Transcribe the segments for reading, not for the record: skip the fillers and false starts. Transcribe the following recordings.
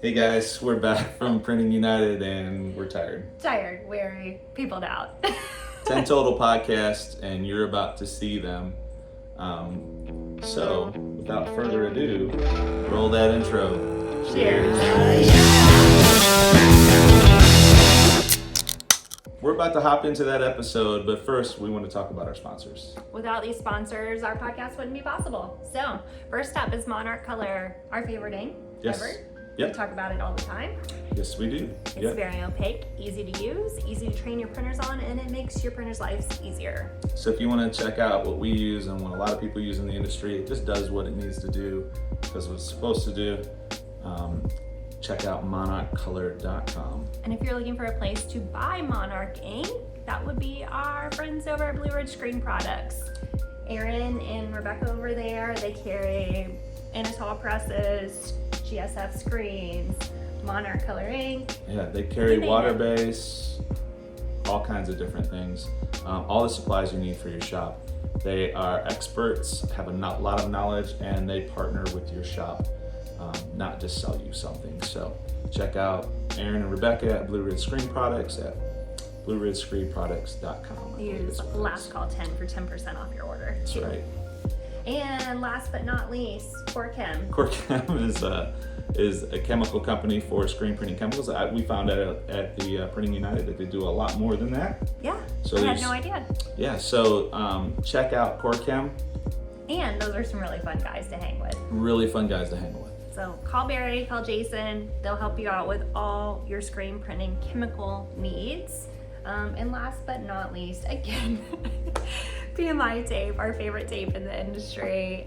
Hey guys, we're back from Printing United and we're tired. Tired, weary, peopled out. 10 total podcasts and you're about to see them. So, without further ado, roll that intro. Cheers. We're about to hop into that episode, but first we want to talk about our sponsors. Without these sponsors, our podcast wouldn't be possible. So, first up is Monarch Color, our favorite ink Yes. ever. Yep. We talk about it all the time. Yes, we do. It's Yep. very opaque, easy to use, easy to train your printers on, and it makes your printers' lives easier. So if you want to check out what we use and what a lot of people use in the industry, it just does what it needs to do, does what it's supposed to do. Check out monarchcolor.com. And if you're looking for a place to buy Monarch ink, that would be our friends over at Blue Ridge Screen Products. Aaron and Rebecca over there, they carry Anatol presses, GSF screens, Monarch Color ink. Yeah, they carry You name water it. base, all kinds of different things. All the supplies you need for your shop. They are experts, have a lot of knowledge, and they partner with your shop, not just sell you something. So check out Aaron and Rebecca at Blue Ridge Screen Products at blueridgescreenproducts.com. Use last call 10 for 10% off your order. That's right. And last but not least, Corchem. Corchem is a chemical company for screen printing chemicals. We found out at the Printing United that they do a lot more than that. Yeah, So I had there's- no idea. Yeah, so check out Corchem. And those are some really fun guys to hang with. Really fun guys to hang with. So call Barry, call Jason. They'll help you out with all your screen printing chemical needs. And last but not least, again, PMI tape, our favorite tape in the industry.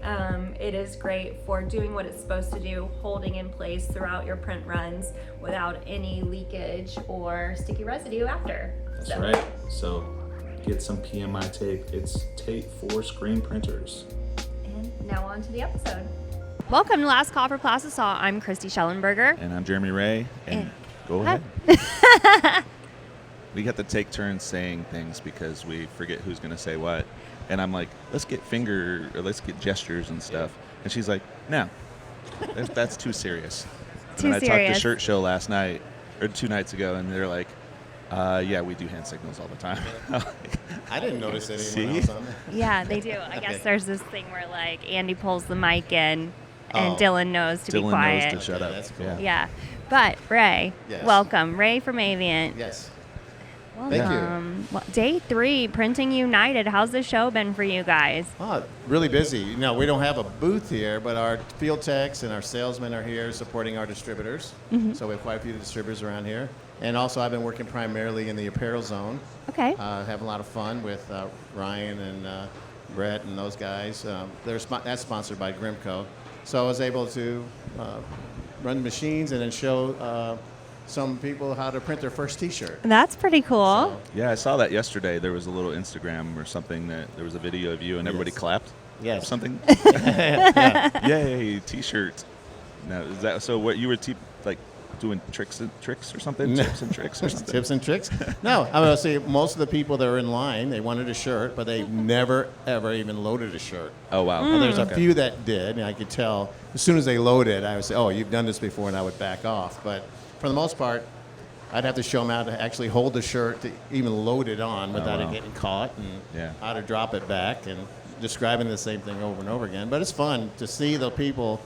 It is great for doing what it's supposed to do, holding in place throughout your print runs without any leakage or sticky residue after. That's right. So get some PMI tape. It's tape for screen printers. And now on to the episode. Welcome to Last Call for Plastisol. I'm Christy Schellenberger. And I'm Jeremy Ray. And go Hi. ahead. We have to take turns saying things because we forget who's going to say what. And I'm like, let's get gestures and stuff. And she's like, no, that's too serious. Too and I talked serious. to Shirt Show last night, or 2 nights ago, and they're like, yeah, we do hand signals all the time. I didn't notice anyone See? else on there. Yeah, they do. I guess Okay. there's this thing where like Andy pulls the mic in and Oh. Dylan knows to be Dylan quiet. knows to shut up. That's cool. Yeah. Yeah. But Ray, Yes. welcome. Ray from Avient. Yes. Welcome. Thank you. Well, day 3, Printing United. How's the show been for you guys? Oh, really busy. You know, we don't have a booth here, but our field techs and our salesmen are here supporting our distributors. So we have quite a few distributors around here. And also, I've been working primarily in the apparel zone. Okay. Having a lot of fun with Ryan and Brett and those guys. That's sponsored by Grimco. So I was able to run machines and then show some people how to print their first T-shirt. That's pretty cool. So, Yeah, I saw that yesterday. There was a little Instagram or something that there was a video of you and everybody Yes. clapped. Yes. Or something. yeah. Yay, T-shirt. Now, is that so? What you were like doing tricks or something? No. Tips and tricks or something? Tips and tricks? No, I'm going to say most of the people that were in line, they wanted a shirt, but they never, ever even loaded a shirt. Oh wow. And there's a Okay. few that did, and I could tell as soon as they loaded, I would say, oh, you've done this before, and I would back off. But for the most part, I'd have to show them how to actually hold the shirt to even load it on without wow. it getting caught, and Yeah. how to drop it back, and describing the same thing over and over again. But it's fun to see the people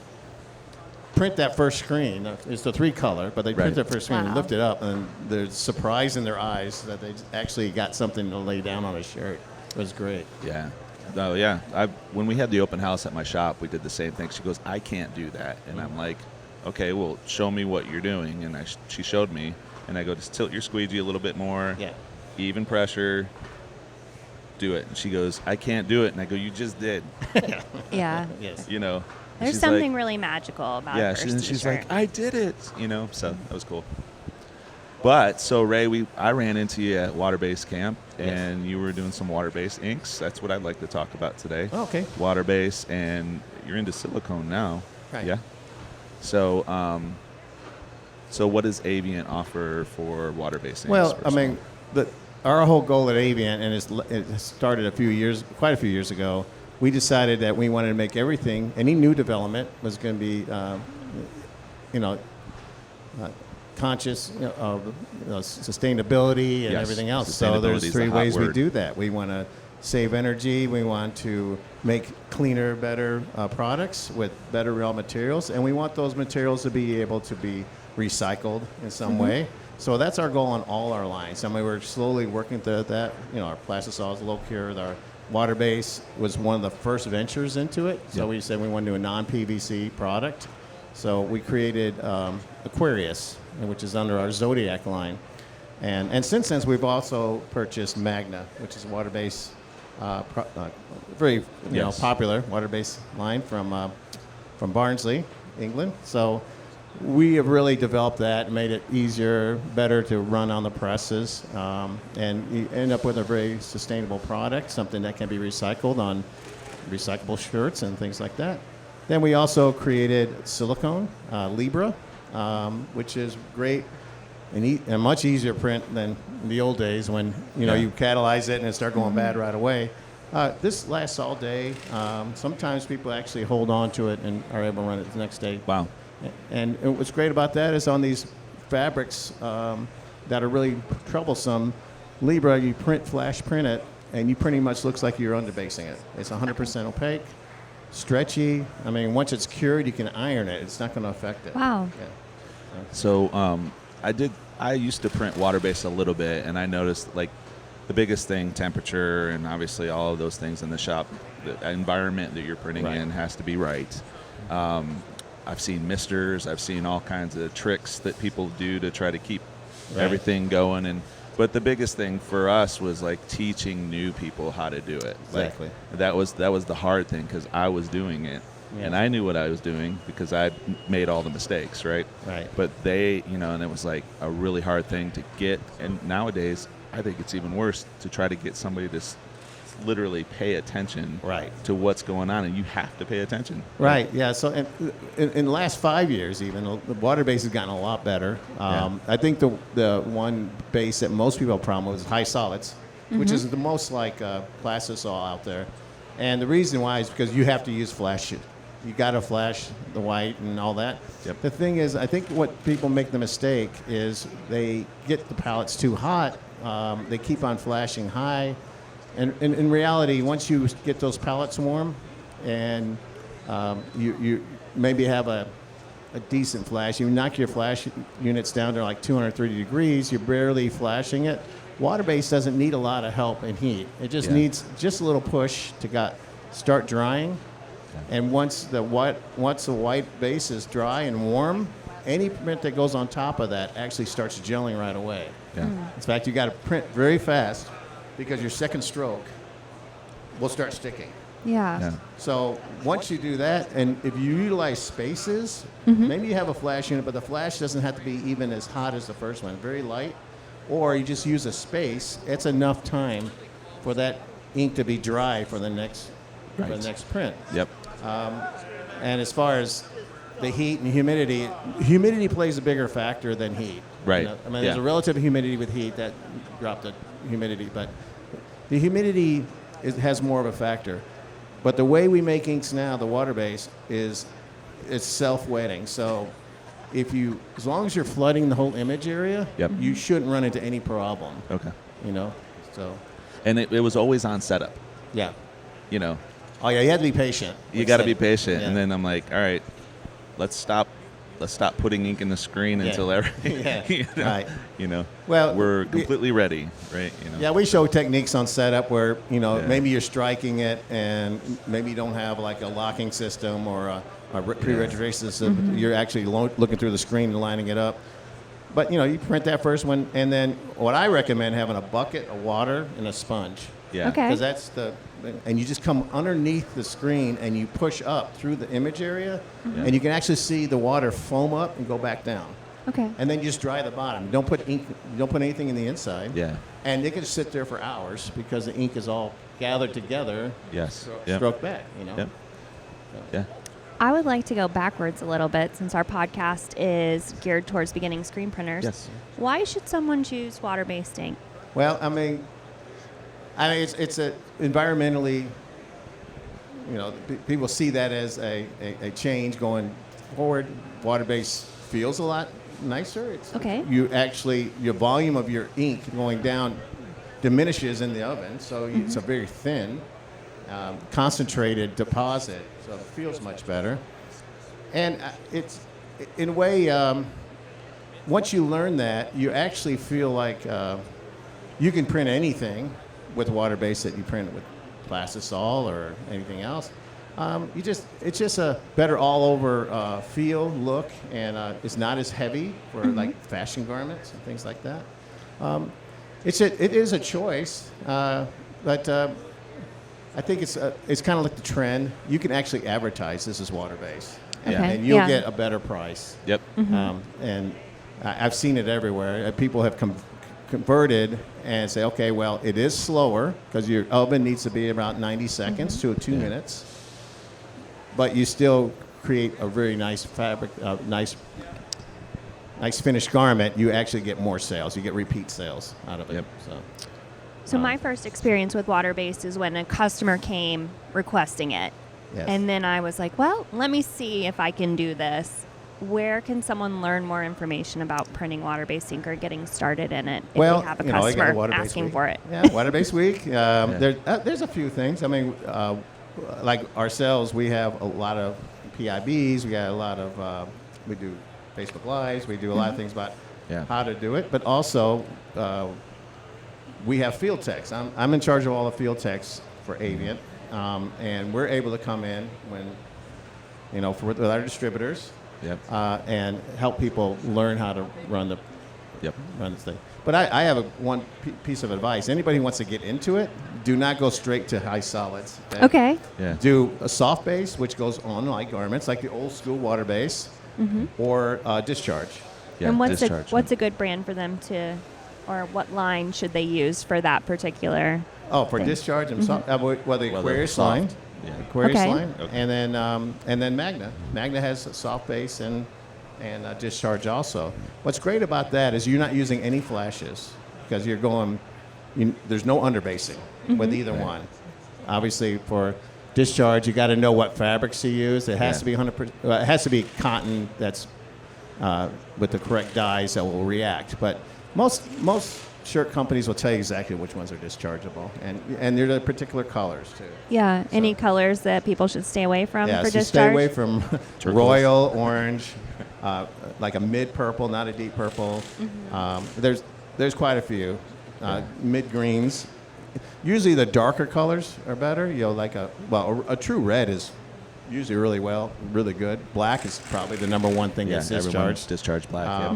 print that first screen. It's the 3-color, but they print Right. their first screen and Wow. lift it up, and there's surprise in their eyes that they actually got something to lay down on a shirt. It was great. Yeah. Oh yeah. When we had the open house at my shop, we did the same thing. She goes, I can't do that, and I'm like, okay, well, show me what you're doing. And she showed me, and I go, just tilt your squeegee a little bit more. Yeah. Even pressure. Do it. And she goes, I can't do it. And I go, you just did. Yeah. Yes. You know. And There's she's something like, really magical about yeah. a first She's t-shirt. like, I did it. You know. So that was cool. But so Ray, I ran into you at Water-Based Camp, and you were doing some water-based inks. That's what I'd like to talk about today. Oh, okay. Water-based, and you're into silicone now. Right. Yeah. So, so what does Avient offer for water-based inks? Well, first I of mean, all? our whole goal at Avient, and it started quite a few years ago. We decided that we wanted to make everything, any new development was going to be, conscious of sustainability and Yes, everything else. So sustainability there's is 3 the hot ways we word. do that. We want to save energy. We want to make cleaner, better products with better raw materials, and we want those materials to be able to be recycled in some way. So that's our goal on all our lines. I mean, we're slowly working through that. Our Plastisol is low cure. Our water base was one of the first ventures into it. So we said we want to do a non-PVC product. So we created Aquarius, which is under our Zodiac line. And since then, we've also purchased Magna, which is a water-based, very popular water-based line from Barnsley, England. So we have really developed that and made it easier, better to run on the presses, and you end up with a very sustainable product, something that can be recycled on recyclable shirts and things like that. Then we also created silicone, Libra, which is great and a much easier print than in the old days when you catalyze it and it start going bad right away. This lasts all day. Sometimes people actually hold on to it and are able to run it the next day. Wow. And what's great about that is on these fabrics that are really troublesome, Libra, you flash print it, and you pretty much looks like you're underbasing it. It's 100% opaque, stretchy. I mean, once it's cured, you can iron it. It's not going to affect it. Wow. Yeah. So I used to print water-based a little bit, and I noticed like the biggest thing, temperature, and obviously all of those things in the shop, the environment that you're printing in has to be right. I've seen misters. I've seen all kinds of tricks that people do to try to keep everything going. But the biggest thing for us was like teaching new people how to do it. Exactly. Like, that was the hard thing because I was doing it, and I knew what I was doing because I made all the mistakes, right? Right. But they, and it was like a really hard thing to get. And nowadays, I think it's even worse to try to get somebody to literally pay attention to what's going on, and you have to pay attention. Right. Yeah. So in the last 5 years, even the water base has gotten a lot better. I think the one base that most people have a problem with is high solids, which is the most like Plastisol out there. And the reason why is because you have to use flash. You got to flash the white and all that. Yep. The thing is, I think what people make the mistake is they get the palettes too hot. They keep on flashing high. And in reality, once you get those pallets warm and you maybe have a decent flash, you knock your flash units down to like 230 degrees, you're barely flashing it. Water-based doesn't need a lot of help and heat. It just needs just a little push to start drying. And once the white base is dry and warm, any print that goes on top of that actually starts gelling right away. Yeah. In fact, you got to print very fast because your second stroke will start sticking. Yeah. So once you do that, and if you utilize spaces, maybe you have a flash unit, but the flash doesn't have to be even as hot as the first one, very light, or you just use a space, it's enough time for that ink to be dry for the next print. Yep. And as far as the heat and humidity plays a bigger factor than heat. Right. I mean, there's a relative humidity with heat that dropped the humidity, but the humidity has more of a factor. But the way we make inks now, the water base, it's self-wetting. So as long as you're flooding the whole image area, you shouldn't run into any problem. Okay. So. And it was always on setup. Yeah. Oh yeah, you had to be patient. You got to be patient, and then I'm like, all right, let's stop putting ink in the screen until everything. Right. Well, we're completely ready, right? Yeah, we show techniques on setup where maybe you're striking it, and maybe you don't have like a locking system or a pre-registration system. You're actually looking through the screen and lining it up. But you print that first one, and then what I recommend having a bucket of water and a sponge. Yeah. Okay. Because and you just come underneath the screen and you push up through the image area, and you can actually see the water foam up and go back down. Okay. And then you just dry the bottom. Don't put ink. Don't put anything in the inside. Yeah. And it can sit there for hours because the ink is all gathered together. Yes. Stroke back. Yep. Yeah. I would like to go backwards a little bit since our podcast is geared towards beginning screen printers. Yes. Why should someone choose water-based ink? Well, I mean, it's a environmentally, people see that as a change going forward. Water-based feels a lot nicer. Okay. You actually, your volume of your ink going down diminishes in the oven, so it's a very thin, concentrated deposit, so it feels much better. And it's, in a way, once you learn that, you actually feel like you can print anything with water-based that you print with Plastisol or anything else. It's just a better all-over feel, look, and it's not as heavy for like fashion garments and things like that. It is a choice, but I think it's kind of like the trend. You can actually advertise this is water-based, and you'll get a better price. Yep. And I've seen it everywhere. People have converted and say, okay, well, it is slower because your oven needs to be about 90 seconds to 2 minutes, but you still create a very nice fabric, nice finished garment. You actually get more sales. You get repeat sales out of it. Yep. So my first experience with water-based is when a customer came requesting it. Yes. And then I was like, well, let me see if I can do this. Where can someone learn more information about printing water-based ink or getting started in it if Well, they have a you know, they got customer water-based asking week. for it? Yeah, water-based week. There's a few things. I mean, like ourselves, we have a lot of PIBs. We got a lot of, we do Facebook Lives. We do a lot of things about how to do it. But also, we have field techs. I'm in charge of all the field techs for Avient. And we're able to come in when, with our distributors. Yep. And help people learn how to run this thing. But I have one piece of advice. Anybody who wants to get into it, do not go straight to high solids. Okay. Yeah. Do a soft base, which goes on like garments, like the old school water base, or discharge. Yeah. And what's discharge. what's a good brand for them to, or what line should they use for that particular? Oh, for thing. discharge and soft, well, the Aquarius soft. line. Yeah. Aquarius Okay. line, Okay. and then Magna. Magna has a soft base and discharge also. What's great about that is you're not using any flashes because you're going. There's no underbasing with either one. Obviously, for discharge, you got to know what fabrics to use. It has to be 100%. It has to be cotton that's with the correct dyes that will react. But most shirt companies will tell you exactly which ones are dischargeable, and they're the particular colors too. Yeah. Any colors that people should stay away from Yeah, for so discharge? stay away from royal orange, like a mid purple, not a deep purple. There's quite a few mid greens. Usually the darker colors are better. Like a true red is usually really good. Black is probably the number one thing that's discharged. Discharge black.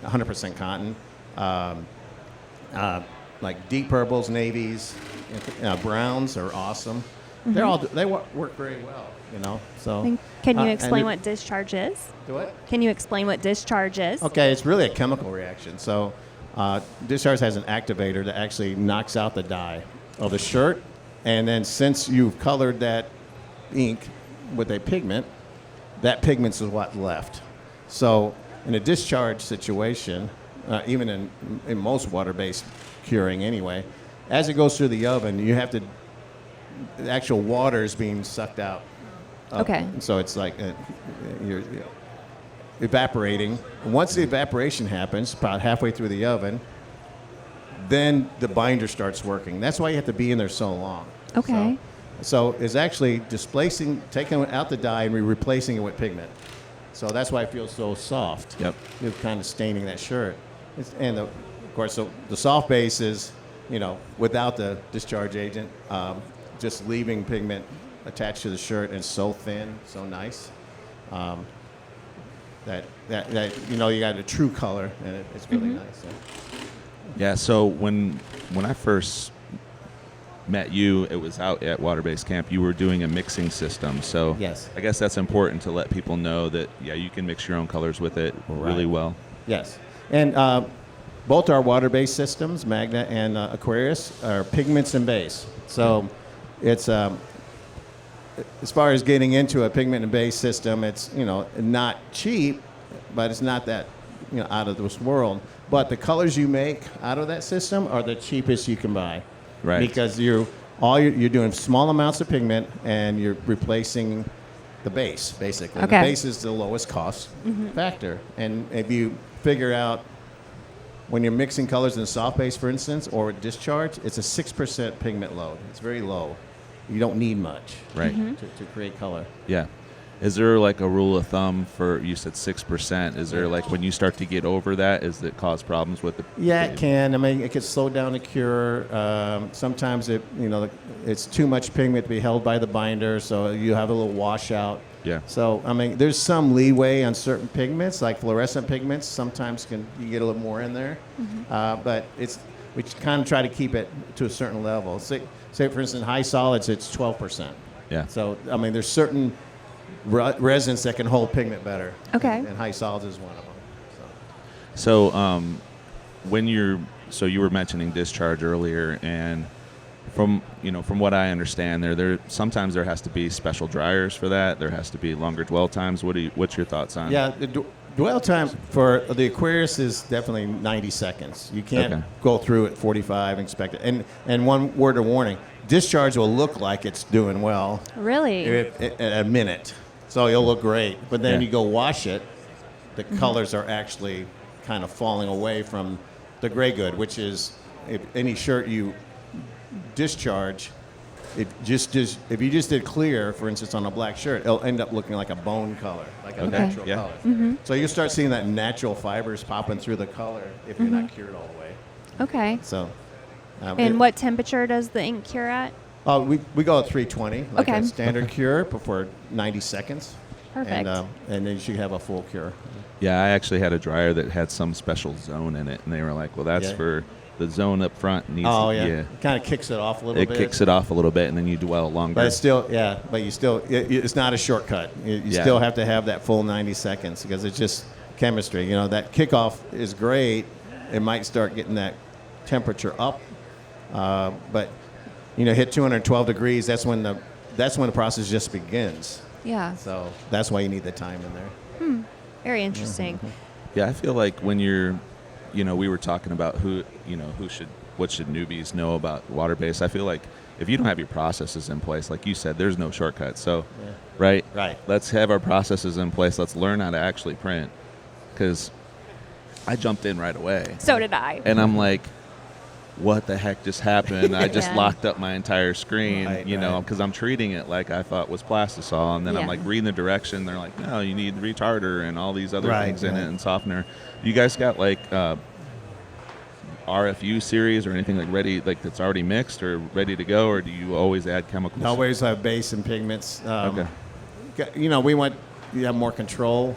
100% cotton. Like deep purples, navies, browns are awesome. They work very well, So And can you and explain what discharge is? Do it? Can you explain what discharge is? Okay, it's really a chemical reaction. So discharge has an activator that actually knocks out the dye of the shirt, and then since you've colored that ink with a pigment, that pigment is what's left. So in a discharge situation, even in most water-based curing anyway, as it goes through the oven, you have to, the actual water is being sucked out. Okay. So it's like you're evaporating. Once the evaporation happens, about halfway through the oven, then the binder starts working. That's why you have to be in there so long. Okay. So it's actually taking out the dye and replacing it with pigment. So that's why it feels so soft. Yep. You're kind of staining that shirt. Of course, so the soft base is, without the discharge agent, just leaving pigment attached to the shirt, and so thin, so nice, that you got a true color, and it's really nice. Yeah. So when I first met you, it was out at Water-Based Camp. You were doing a mixing system. So Yes. I guess that's important to let people know that, you can mix your own colors with it really well. Yes. And both our water-based systems, Magna and Aquarius, are pigments and base. So it's, as far as getting into a pigment and base system, it's, not cheap, but it's not that, out of this world. But the colors you make out of that system are the cheapest you can buy. Right. Because you're doing small amounts of pigment and you're replacing the base, basically. Okay. The base is the lowest cost factor. And if you figure out when you're mixing colors in soft base, for instance, or discharge, it's a 6% pigment load. It's very low. You don't need much Right. to create color. Yeah. Is there like a rule of thumb for, you said 6%? Is there like when you start to get over that, is it cause problems with the? Yeah, it can. I mean, it could slow down the cure. Sometimes it's too much pigment to be held by the binder, so you have a little washout. Yeah. So, I mean, there's some leeway on certain pigments, like fluorescent pigments. Sometimes you get a little more in there, but we kind of try to keep it to a certain level. Say for instance, high solids, it's 12%. Yeah. So, I mean, there's certain resins that can hold pigment better. Okay. And high solids is one of them. So so you were mentioning discharge earlier, and from what I understand, there sometimes there has to be special dryers for that. There has to be longer dwell times. What's your thoughts on? Yeah, the dwell time for the Aquarius is definitely 90 seconds. You can't go through it 45 and expect it. And one word of warning: discharge will look like it's doing well. Really? At a minute, so it'll look great. But then you go wash it, the colors are actually kind of falling away from the gray good, which is if any shirt you discharge, if you just did clear, for instance, on a black shirt, it'll end up looking like a bone color, like a natural color. So you start seeing that natural fibers popping through the color if you're not cured all the way. Okay. So. And what temperature does the ink cure at? We go at 320, like Okay. a standard cure, for 90 seconds. Perfect. And then you should have a full cure. Yeah, I actually had a dryer that had some special zone in it, and they were like, "Well, that's for the zone up front." Needs It kind of kicks it off a little bit. It kicks it off a little bit, and then you dwell longer. But it's still, it's not a shortcut. You still have to have that full 90 seconds because it's just chemistry. That kickoff is great. It might start getting that temperature up, but hit 212 degrees. That's when the process just begins. Yeah. So that's why you need the time in there. Very interesting. Yeah, I feel like when you're, we were talking about what should newbies know about water-based. I feel like if you don't have your processes in place, like you said, there's no shortcut. So, right? Let's have our processes in place. Let's learn how to actually print. Because I jumped in right away. So did I. And I'm like, what the heck just happened? I just locked up my entire screen, because I'm treating it like I thought was Plastisol. And then I'm like reading the direction. They're like, no, you need retarder and all these other things in it and softener. You guys got like RFU series or anything like ready, like that's already mixed or ready to go, or do you always add chemicals? Always have base and pigments. Okay. You have more control.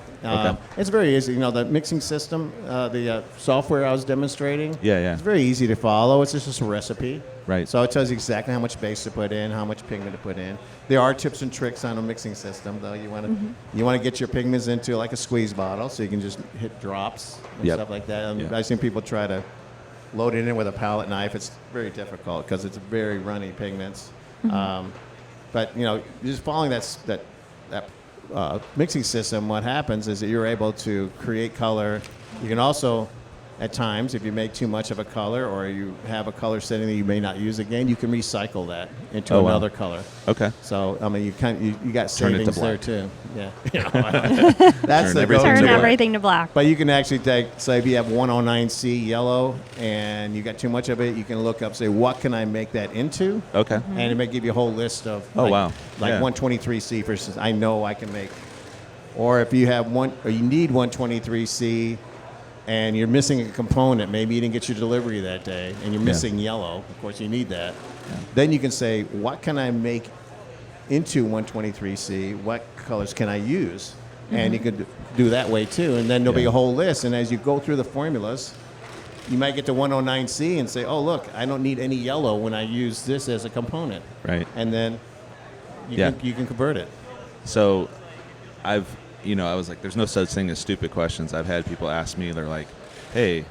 It's very easy. The mixing system, the software I was demonstrating. It's very easy to follow. It's just a recipe. Right. So it tells you exactly how much base to put in, how much pigment to put in. There are tips and tricks on a mixing system, though. You want to get your pigments into like a squeeze bottle, so you can just hit drops and stuff like that. I've seen people try to load it in with a palette knife. It's very difficult because it's very runny pigments. But just following that mixing system, what happens is that you're able to create color. You can also, at times, if you make too much of a color or you have a color setting that you may not use again, you can recycle that into another color. Okay. So I mean, you got savings there too. Yeah. That's Turn everything to black. But you can actually say if you have 109C yellow and you got too much of it, you can look up, say, what can I make that into? Okay. And it may give you a whole list of 123C, for instance, I know I can make. Or if you have you need 123C and you're missing a component, maybe you didn't get your delivery that day and you're missing yellow, of course you need that. Then you can say, what can I make into 123C? What colors can I use? And you could do that way too. And then there'll be a whole list. And as you go through the formulas, you might get to 109C and say, oh, look, I don't need any yellow when I use this as a component. Right. And then you can convert it. So I was like, there's no such thing as stupid questions. I've had people ask me, they're like, hey,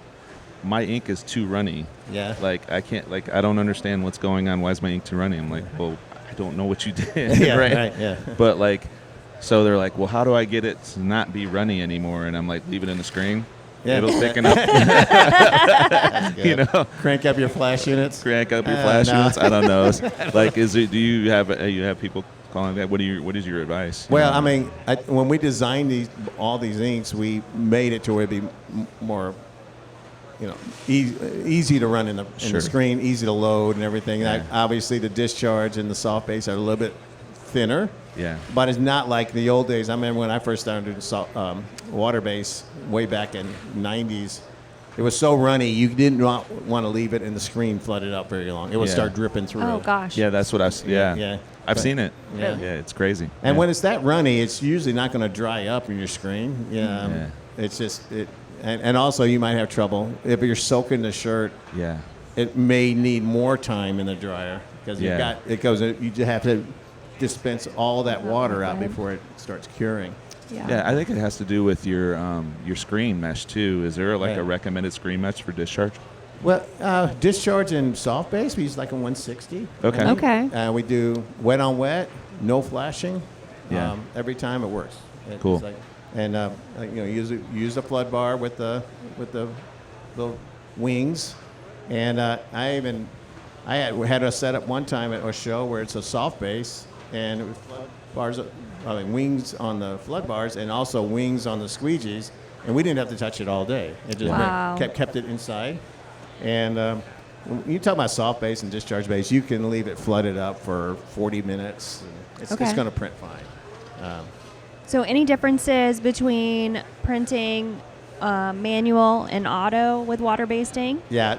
my ink is too runny. Yeah. Like, I can't, I don't understand what's going on. Why is my ink too runny? I'm like, well, I don't know what you did. Yeah. But so they're like, well, how do I get it to not be runny anymore? And I'm like, leave it in the screen. Yeah. It'll thicken up. Crank up your flash units. Crank up your flash units. I don't know. Do you have people calling that? What is your advice? Well, I mean, when we designed all these inks, we made it to where it'd be more, easy to run in the Sure. screen, easy to load and everything. Yeah. Obviously, the discharge and the soft base are a little bit thinner. Yeah. But it's not like the old days. I remember when I first started doing water base way back in '90s. It was so runny, you did not want to leave it in the screen flooded up very long. It would Yeah. start dripping through. Oh gosh. Yeah, that's what Yeah. I've But- seen it. Yeah. Yeah, it's crazy. And yeah. when it's that runny, it's usually not going to dry up in your screen. Yeah. Yeah. It's just it, and also you might have trouble if you're soaking the shirt. Yeah. It may need more time in the dryer because Yeah. you just have to dispense all that water out before it starts curing. Yeah, I think it has to do with your screen mesh too. Is there like Yeah. a recommended screen mesh for discharge? Well, discharge and soft base, we use like a 160. Okay. Okay. We do wet on wet, no flashing. Yeah. Every time it works. Cool. It's and use the flood bar with the little wings, and I had a setup one time at a show where it's a soft base and it was flood bars, wings on the flood bars and also wings on the squeegees, and we didn't have to touch it all day. It just Wow. kept it inside. And when you talk about soft base and discharge base, you can leave it flooded up for 40 minutes. And it's Okay. going to print fine. So any differences between printing manual and auto with water-based ink? Yeah,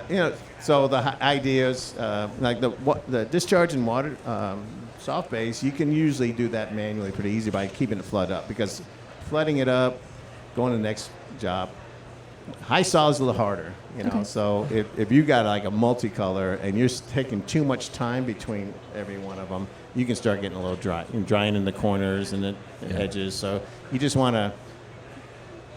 so the idea is like the discharge and water soft base, you can usually do that manually pretty easy by keeping it flood up, because flooding it up, going to the next job, high solid is a little harder, Okay. So if you got like a multicolor and you're taking too much time between every one of them, you can start getting a little dry, drying in the corners and the edges. So you just want to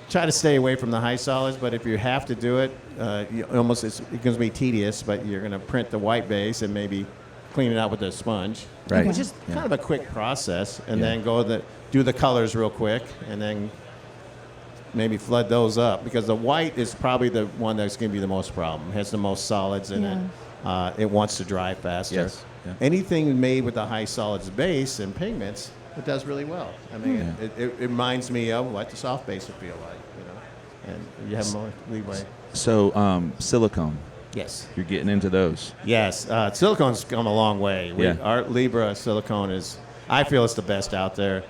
try to stay away from the high solids, but if you have to do it, it's going to be tedious, but you're going to print the white base and maybe clean it out with a sponge. Right. Which is kind of a quick process, and Yeah. then do the colors real quick, and then maybe flood those up, because the white is probably the one that's going to be the most problem. It has the most solids in it. It wants to dry faster. Yes. Yeah. Anything made with a high solids base and pigments, it does really well. I mean, it reminds me of what the soft base would feel like, and you have more leeway. So silicone, Yes. you're getting into those. Yes. Silicone's come a long way. Yeah. Our Libra silicone I feel it's the best out there.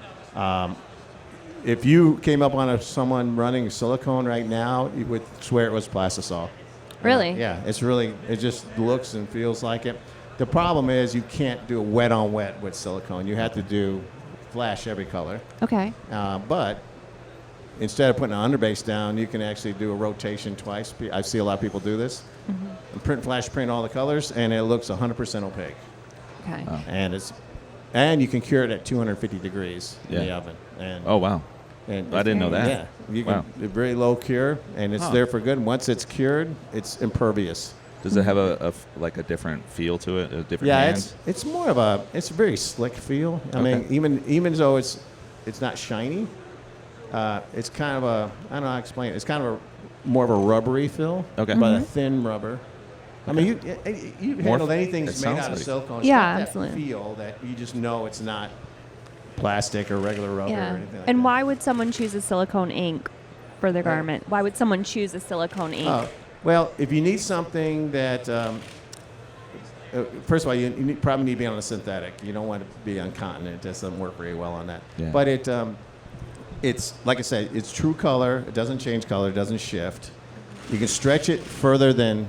If you came up on someone running silicone right now, you would swear it was Plastisol. Really? Yeah, it just looks and feels like it. The problem is you can't do a wet on wet with silicone. You have to do flash every color. Okay. But instead of putting an underbase down, you can actually do a rotation twice. I see a lot of people do this. And flash print all the colors, and it looks 100% opaque. Okay. And you can cure it at 250 degrees in the Yeah. oven. And Oh wow. and I didn't know that. Yeah, you can Wow. very low cure, and it's there for good. Once it's cured, it's impervious. Does it have a different feel to it? A different Yeah, hand? it's more of it's a very slick feel. I mean, even though it's not shiny, it's kind of I don't know how to explain it. It's kind of more of a rubbery feel, Okay. but a thin rubber. I mean, you handled anything it that's made sounds out of like- silicone. It's Yeah, got that absolutely. feel that you just know it's not plastic or regular rubber or Yeah. anything like And that. why would someone choose a silicone ink for their garment? Why would someone choose a silicone ink? Well, if you need something that, first of all, you probably need to be on a synthetic. You don't want to be on cotton. It just doesn't work very well on that. Yeah. But it's like I said, it's true color. It doesn't change color. It doesn't shift. You can stretch it further than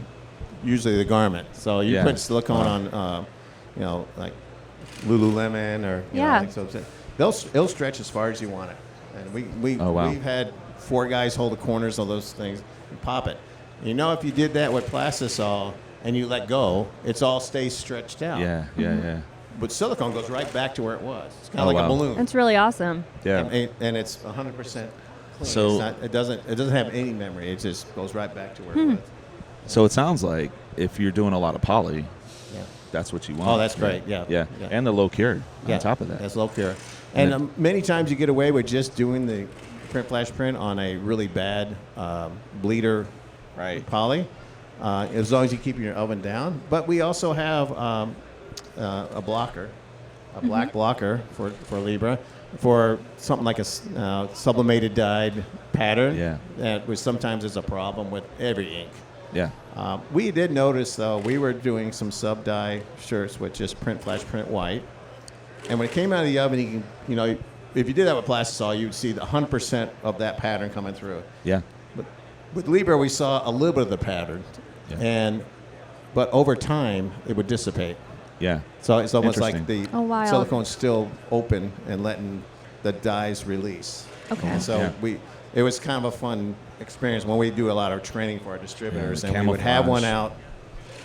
usually the garment. So you Yeah. put silicone on, like Lululemon or Yeah. it'll stretch as far as you want it. And Oh, wow. we've had 4 guys hold the corners of those things and pop it. You know, if you did that with Plastisol and you let go, it all stays stretched out. Yeah. But silicone goes right back to where it was. It's kind Oh, of like wow. a balloon. That's really awesome. Yeah. And it's 100% clean. So- it doesn't have any memory. It just goes right back to where it was. So it sounds like if you're doing a lot of poly, Yeah. that's what you want. Oh, that's great. Yeah. Yeah. Yeah. And the low cure on top of that. That's low cure. And And many times you get away with just doing the flash print on a really bad bleeder Right. poly, as long as you keep your oven down. But we also have a blocker, a black blocker for Libra, for something like a sublimated dyed pattern. Yeah. That was sometimes is a problem with every ink. Yeah. We did notice, though, we were doing some sub-dye shirts with just flash print white. And when it came out of the oven, you know, if you did that with Plastisol, you'd see the 100% of that pattern coming through. Yeah. But with Libra, we saw a little bit of the pattern. Yeah. But over time, it would dissipate. Yeah. So it's almost like Interesting. the Oh, wow. silicone's still open and letting the dyes release. Okay. And so Yeah. it was kind of a fun experience when we do a lot of training for our distributors, the and we would have one camouflage. out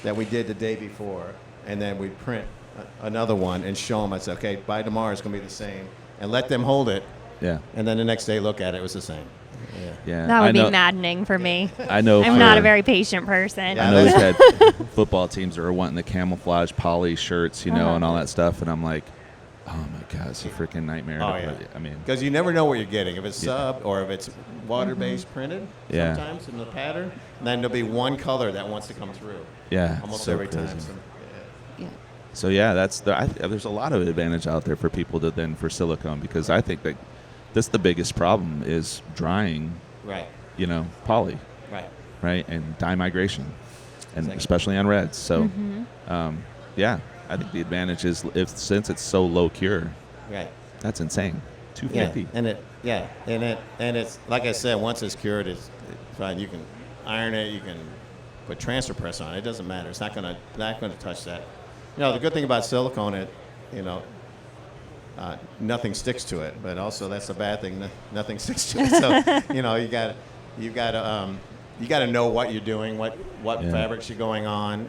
that we did the day before, and then we'd print another one and show them. I said, okay, by tomorrow it's going to be the same, and let them hold it, Yeah. and then the next day look at it, it was the same. Yeah. Yeah. That would I be know, maddening for me. I know. I'm not a very patient person. Yeah, I know we've had football teams that are wanting the camouflage poly shirts, you know, Uh-huh. and all that stuff, and I'm like, oh my god, it's a freaking nightmare. Oh, to yeah. put- I mean, Because you never know what you're getting. If it's Yeah. sub or if it's water-based printed, Yeah. sometimes in the pattern, then there'll be one color that wants to come through. yeah, Almost so every crazy. time. So, yeah. Yeah. So yeah, there's a lot of advantage out there for people to then for silicone, because I think that that's the biggest problem is drying, Right, you know, poly, right. right, and dye migration, and Exactly. especially on reds. So, Mm-hmm. yeah, I think the advantage is since it's so low cure, Right. that's insane. Yeah, 250. and it's like I said, once it's cured, it's fine. You can iron it, you can put transfer press on it. It doesn't matter. It's not gonna touch that. You know, the good thing about silicone, nothing sticks to it. But also that's a bad thing. Nothing sticks to it. So you know, you got to know what you're doing, what Yeah. fabrics you're going on.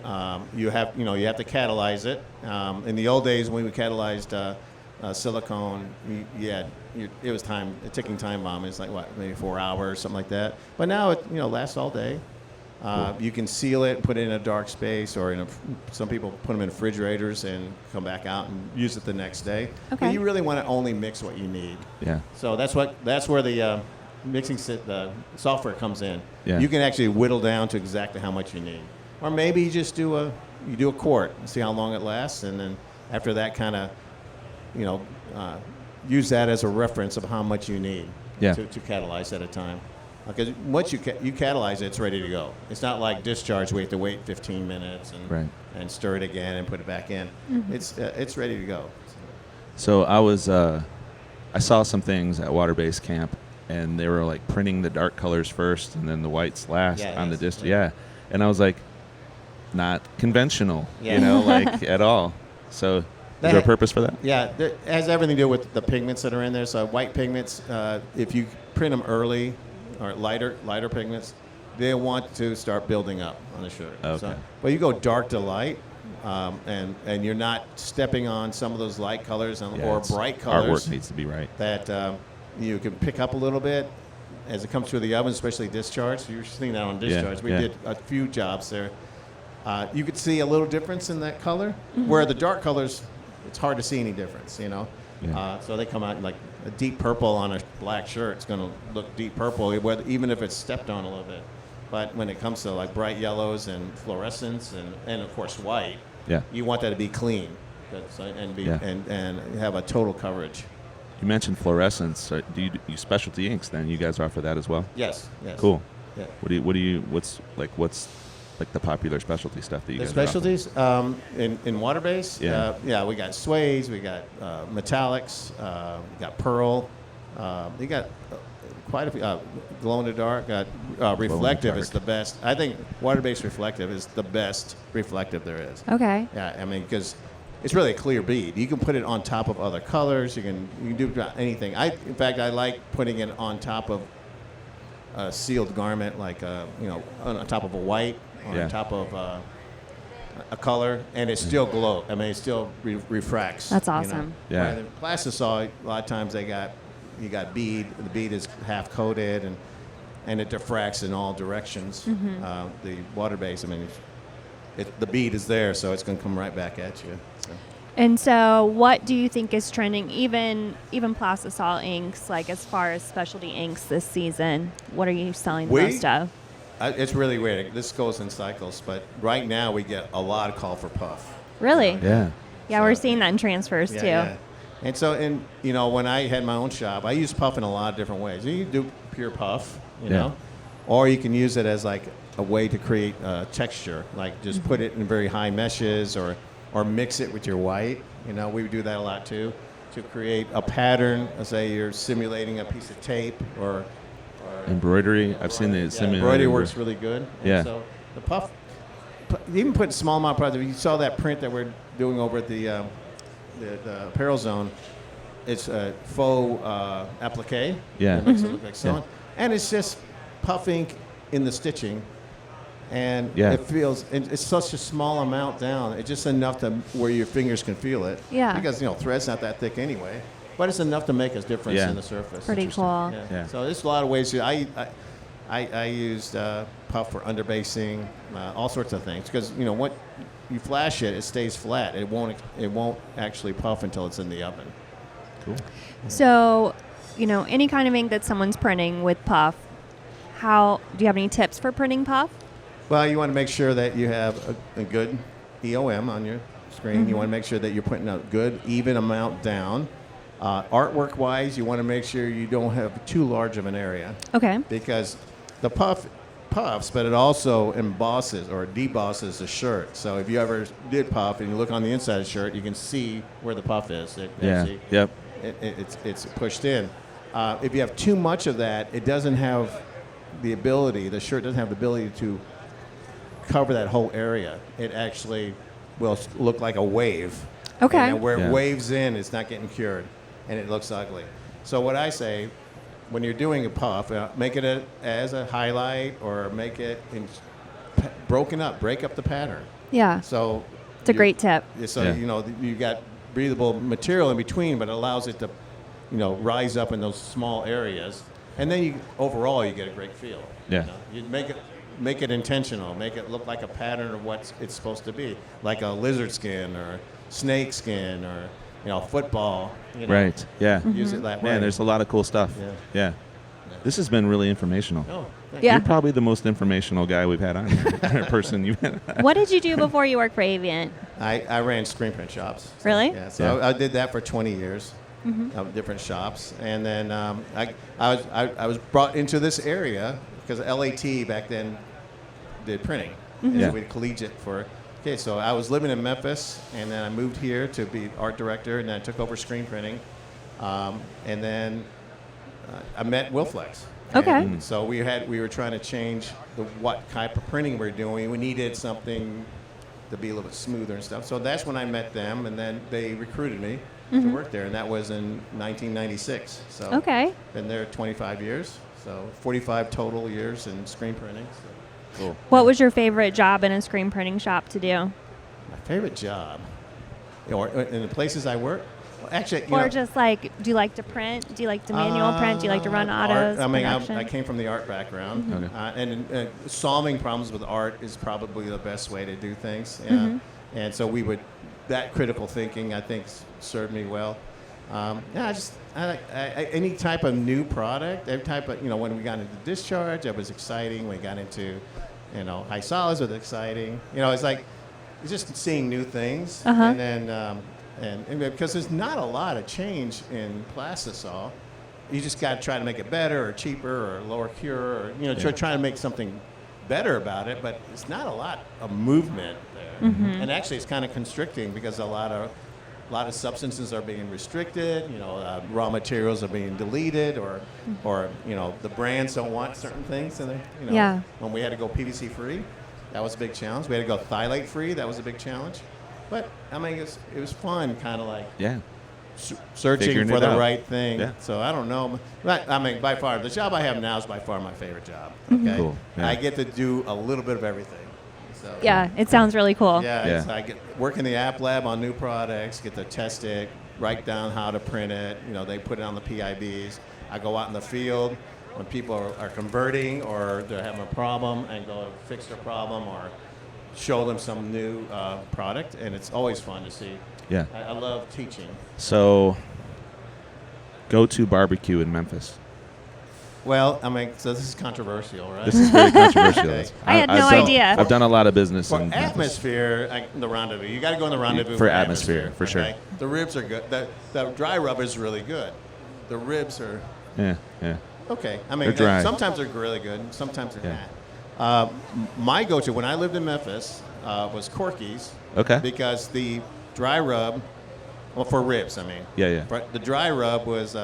You have to catalyze it. In the old days when we catalyzed silicone, it was a ticking time bomb. It's like maybe 4 hours, something like that. But now it lasts all day. You can seal it, put it in a dark space, or some people put them in refrigerators and come back out and use it the next day. Okay. But you really want to only mix what you need. Yeah. So that's where the the software comes in. Yeah. You can actually whittle down to exactly how much you need, or maybe you just do a quart and see how long it lasts, and then after that, kind of use that as a reference of how much you need Yeah. to catalyze at a time. Because once you catalyze it, it's ready to go. It's not like discharge. We have to wait 15 minutes and stir it again and put it back in. It's ready to go. So I saw some things at Water-Based Camp, and they were like printing the dark colors first and then the whites last Yeah, on the yes, disc. yeah. Yeah. And I was like, not conventional, Yeah. you know, like at all. So is there a purpose for that? Yeah, it has everything to do with the pigments that are in there. So white pigments, if you print them early, or lighter pigments, they want to start building up on the shirt. Okay. So, but you go dark to light, and you're not stepping on some of those light colors or it's- bright colors Artwork needs to be right. that you can pick up a little bit as it comes through the oven, especially discharge. You're seeing that on discharge. We yeah. did a few jobs there. You could see a little difference in that color, where the dark colors, it's hard to see any difference, you know. Yeah. So they come out like a deep purple on a black shirt. It's going to look deep purple, even if it's stepped on a little bit. But when it comes to like bright yellows and fluorescence and of course white, Yeah. you want that to be clean and have a total coverage. You mentioned fluorescence. Do you use specialty inks then? You guys offer that as well? Yes. Cool. Yeah. What's the popular specialty stuff that you The guys are offering? specialties in water-based, Yeah. we got suedes, we got metallics, we got pearl, we got quite a few. Glow in the dark, reflective is the best. I think water-based reflective is the best reflective there is. Okay. Yeah, I mean, because it's really a clear bead. You can put it on top of other colors. You can do anything. In fact, I like putting it on top of a sealed garment, like on top of a white, or Yeah. on top of a color, and it still glows. I mean, it still refracts. That's you know. awesome. Yeah. Rather than Plastisol, a lot of times you got bead. The bead is half coated, and it diffracts in all directions. The water base, I mean, the bead is there, so it's going to come right back at you. So. And so what do you think is trending, even Plastisol inks, like as far as specialty inks this season? What are you selling the most of? It's really weird. This goes in cycles, but right now we get a lot of call for puff. Really? Yeah. Yeah, we're seeing that in transfers too. Yeah. And so, when I had my own shop, I used puff in a lot of different ways. You can do pure puff, know, or you can use it as like a way to create texture, like just put it in very high meshes or mix it with your white. We would do that a lot too, to create a pattern. Let's say you're simulating a piece of tape or embroidery. I've seen the simulated embroidery works really good. Yeah. And so the puff, even put small amount of product. If you saw that print that we're doing over at the apparel zone, it's a faux applique. Yeah. That makes it look like sewing. And it's just puff ink in the stitching. And it feels, it's such a small amount down. It's just enough to where your fingers can feel it. Yeah. Because, thread's not that thick anyway. But it's enough to make a difference in the surface. Pretty cool. Yeah. So there's a lot of ways. I used puff for underbasing, all sorts of things. Because, what you flash it, it stays flat. It won't actually puff until it's in the oven. Cool. So, any kind of ink that someone's printing with puff, do you have any tips for printing puff? Well, you want to make sure that you have a good EOM on your screen. You want to make sure that you're putting a good, even amount down. Artwork-wise, you want to make sure you don't have too large of an area. Okay. Because the puffs, but it also embosses or debosses the shirt. So if you ever did puff and you look on the inside of the shirt, you can see where the puff is. Yep. It's pushed in. If you have too much of that, it doesn't have the shirt doesn't have the ability to cover that whole area. It actually will look like a wave. Okay. And where it waves in, it's not getting cured, and it looks ugly. So what I say, when you're doing a puff, make it as a highlight or make it broken up, break up the pattern. Yeah. So it's a great tip. So you got breathable material in between, but it allows it to, rise up in those small areas, and then overall you get a great feel. Yeah. You make it intentional, make it look like a pattern of what it's supposed to be, like a lizard skin or snake skin or football. Right. Yeah. Use it that way. Man, there's a lot of cool stuff. Yeah. This has been really informational. Oh, Yeah. You're probably the most informational guy we've had on here, person you've had. What did you do before you worked for Avient? I ran screen print shops. Really? Yeah. So I did that for 20 years. Different shops, and then I was brought into this area because LAT back then did printing. And so we did collegiate for. Okay, so I was living in Memphis, and then I moved here to be art director, and then I took over screen printing, and then I met Wilflex. Okay. And so we were trying to change what type of printing we're doing. We needed something to be a little bit smoother and stuff. So that's when I met them, and then they recruited me to work there, and that was in 1996. So been there 25 years, so 45 total years in screen printing. So. Cool. What was your favorite job in a screen printing shop to do? My favorite job, or in the places I work. Well, actually, just like, do you like to print? Do you like to manual print? Do you like to run autos? Art. I mean, production? I came from the art background, and solving problems with art is probably the best way to do things. And so that critical thinking, I think, served me well. Any type of new product, every type of, when we got into discharge, it was exciting. When we got into, high solids, it was exciting. It's just seeing new things. And then, and because there's not a lot of change in plastisol, you just got to try to make it better or cheaper or lower cure or, try to make something better about it, but it's not a lot of movement there. And actually it's kind of constricting because a lot of substances are being restricted, raw materials are being deleted or the brands don't want certain things. And when we had to go PVC free, that was a big challenge. We had to go phthalate free, that was a big challenge. But I mean, it was fun, kind of like searching Figuring for it the out. right thing. Yeah. So I don't know. But, I mean, by far, the job I have now is by far my favorite job. Okay? Cool. Yeah. I get to do a little bit of everything. So, Yeah, it sounds really cool. Yeah, I get work in the app lab on new products, get to test it, write down how to print it. They put it on the PIBs. I go out in the field when people are converting or they're having a problem and go fix their problem or show them some new product, and it's always fun to see. Yeah. I love teaching. So, go to barbecue in Memphis. Well, I mean, so this is controversial, right? This is very controversial. Okay. I had no I've done- idea. I've done a lot of business For in Memphis. atmosphere, the rendezvous. You got to go in the rendezvous For atmosphere, for sure. The ribs are good. The dry rub is really good. The ribs are Yeah, yeah. okay. I mean, They're dry. sometimes they're really good. And sometimes they're Yeah. not. My go-to when I lived in Memphis was Corky's. Okay. Because the dry rub, well, for ribs, I mean. Yeah, yeah. But the dry rub was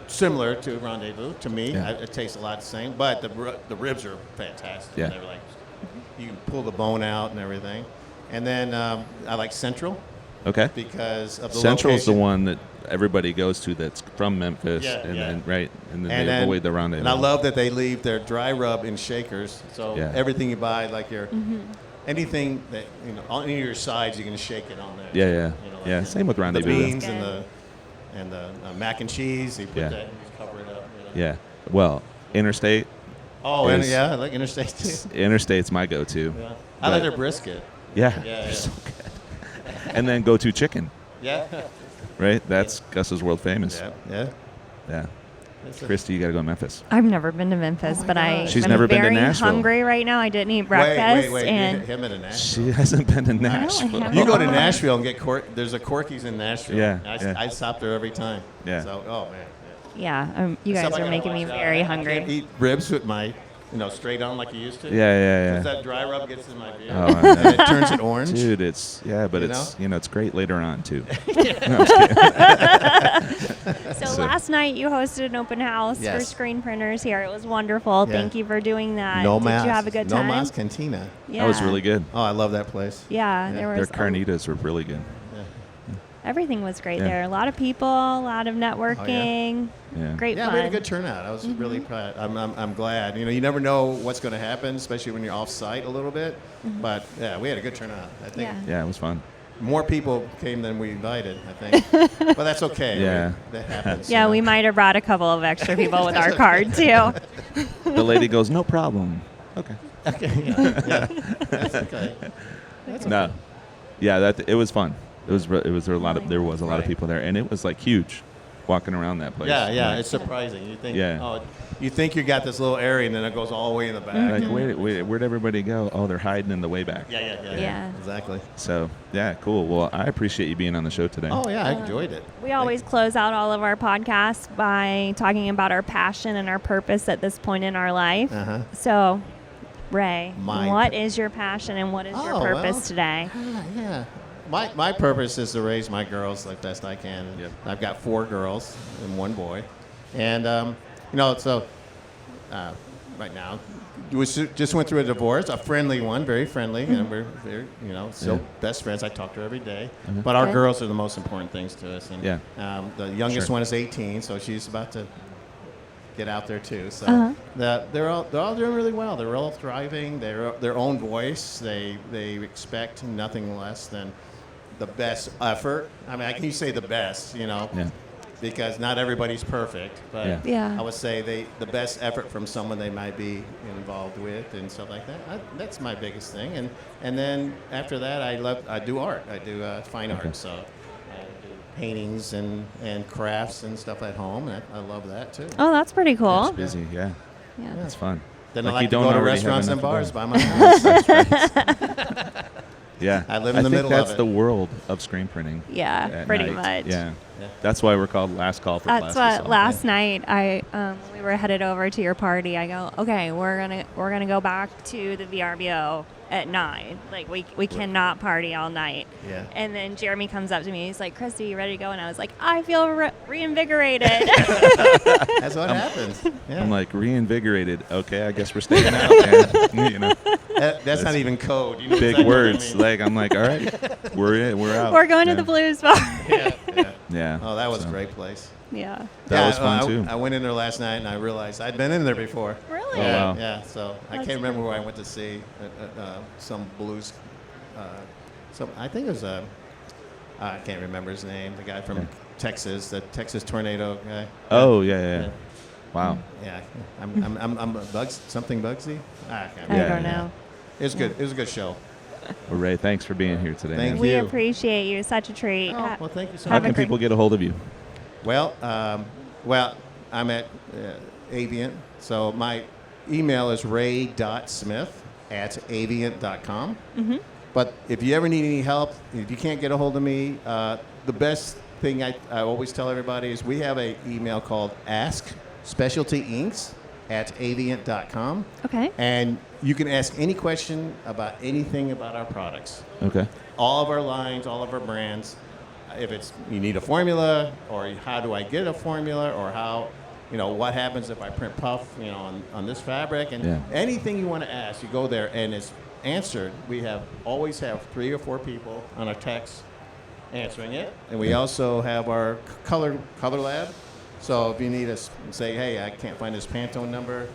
similar to Rendezvous to me. Yeah. It tastes a lot the same, but the ribs are fantastic. Yeah. They're like, you can pull the bone out and everything. And then I like Central Okay. because of the Central is the location. one that everybody goes to that's from Memphis, Yeah, and yeah. then right, and then And they then, avoid the rendezvous. and I love that they leave their dry rub in shakers. So Yeah. everything you buy, like your anything that on any of your sides, you can shake it on there. Yeah, yeah, like yeah. Same with the rendezvous. beans That's and the mac and cheese. You put Yeah. that and just cover it up. Yeah. Well, Interstate. Oh, and Is- yeah, I like Interstate too. Interstate's my go-to. Yeah. I like But- their brisket. Yeah. Yeah, they're yeah. so good. And then go to chicken, Yeah. right? That's Gus's world famous. Yeah. Yeah. Yeah. That's a- Christy, you got to go to Memphis. I've never been to Memphis, my but I gosh. She's am never been to very Nashville. hungry right now. I didn't eat breakfast, Wait. and Him in a Nashville. She hasn't been to Nashville. haven't. You go to Nashville and get there's a Corky's in Nashville. Yeah, I, yeah. I stop there every time. Yeah. So, oh man. yeah, you guys Except I are gotta making me watch out. very I can't hungry. eat ribs with my, straight on like you used to. Yeah, yeah, Because yeah. that dry rub gets in my beard. Oh, I know. and it turns it orange. Dude, it's but You it's know? it's great later on too. So last night you hosted an open house for Yes. screen printers here. It was wonderful. Yeah. Thank you for doing that. No Did Mas. you have a good No time? Mas Cantina. Yeah. That was really good. Oh, I love that place. Yeah, Yeah. there Their was carnitas were really good. everything was great Yeah. there. A lot of people, a lot of networking. Yeah. Great Yeah, fun. we had a good turnout. I was really proud. I'm glad. You never know what's going to happen, especially when you're off site a little bit. But yeah, we had a good turnout. I think Yeah. Yeah, it was fun. more people came than we invited. I think, but that's okay. Yeah. That happens. Yeah, we might have brought a couple of extra people with our card too. The lady goes, "No problem." Okay. Okay. Yeah. That's okay. No. Yeah, it was fun. There was a lot of Right. people there, and it was like huge, walking around that place. Yeah. Like, It's surprising. You think, Yeah. you think you got this little area, and then it goes all the way in the back. like, wait, where'd everybody go? Oh, they're hiding in the way back. Yeah. Yeah. Exactly. So yeah, cool. Well, I appreciate you being on the show today. Oh yeah, I enjoyed it. We always close out all of our podcasts by talking about our passion and our purpose at this point in our life. Uh-huh. So, Ray, My what is your passion and what is your Oh, purpose well. today? Yeah. My purpose is to raise my girls like best I can. Yep. I've got 4 girls and 1 boy, and right now we just went through a divorce, a friendly one, very friendly, and we're still Yeah. best friends. I talk to her every day, but our Good. girls are the most important things to us. And Yeah. the youngest Sure. one is 18, so she's about to get out there too. So Uh-huh. they're all doing really well. They're all thriving. They're their own voice. They expect nothing less than the best effort. I mean, I can say the best, Yeah. because not everybody's perfect. But Yeah. Yeah. I would say the best effort from someone they might be involved with and stuff like that. That's my biggest thing. And then after that, I do art. I do fine Okay. art. So I do paintings and crafts and stuff at home. And I love that too. Oh, that's pretty cool. It's busy. Yeah. Yeah. It's fun. Then Like I like you to don't go to already have restaurants and enough bars to by my house. Yeah. I live in the think middle of that's it. the world of screen printing. Yeah, at pretty night. much. Yeah. Yeah. That's why we're called Last Call for That's Plastisol. what last night when we were headed over to your party. I go, okay, we're gonna go back to the VRBO at 9. Like we cannot party all night. Yeah. And then Jeremy comes up to me. He's like, "Christy, you ready to go?" And I was like, "I feel reinvigorated." That's what happens. Yeah. I'm like reinvigorated. Okay, I guess we're staying out. Man. That's not even code. You know Big exactly what I words. mean. Like I'm like, all right, we're out. We're going Yeah. to the blues bar. Yeah. Yeah. Oh, that was So, a great place. Yeah. That was fun I, too. I went in there last night and I realized I'd been in there before. Really? Oh, Yeah, wow. yeah. So I That's can't remember cool. where I went to see some blues. I think it was I can't remember his name. The guy from Yeah. Texas, the Texas tornado guy. Oh yeah. Yeah. Wow. Yeah. I'm something Bugsy. I can't I Yeah, remember. don't yeah. know. It was good. It was a good show. Well, Ray, thanks for being here today. Thank man. We you. appreciate you. Such a treat. Oh, well, thank you so How Have much. a can great- people get a hold of you? Well, I'm at Avient. So my email is ray.smith@avient.com. Mm-hmm. But if you ever need any help, if you can't get a hold of me, the best thing I always tell everybody is we have an email called Ask Specialty Inks @avient.com. Okay. And you can ask any question about anything about our products. Okay. All of our lines, all of our brands. If it's you need a formula, or how do I get a formula, or how, what happens if I print puff, on this fabric, and anything you want to ask, you go there and it's answered. We always have 3 or 4 people on our text answering it, and we also have our color lab. So if you need us, say, hey, I can't find this Pantone number,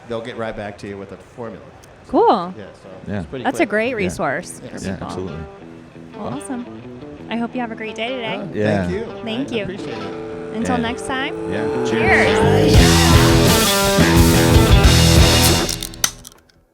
they'll get right back to you with a formula. Cool. Yeah, so Yeah. it's pretty That's quick. a great resource for Yeah, people. absolutely. Well, awesome. I hope you have a great day today. Yeah. Thank you. Thank I you. appreciate it. Until Yeah. next time. Yeah. Cheers.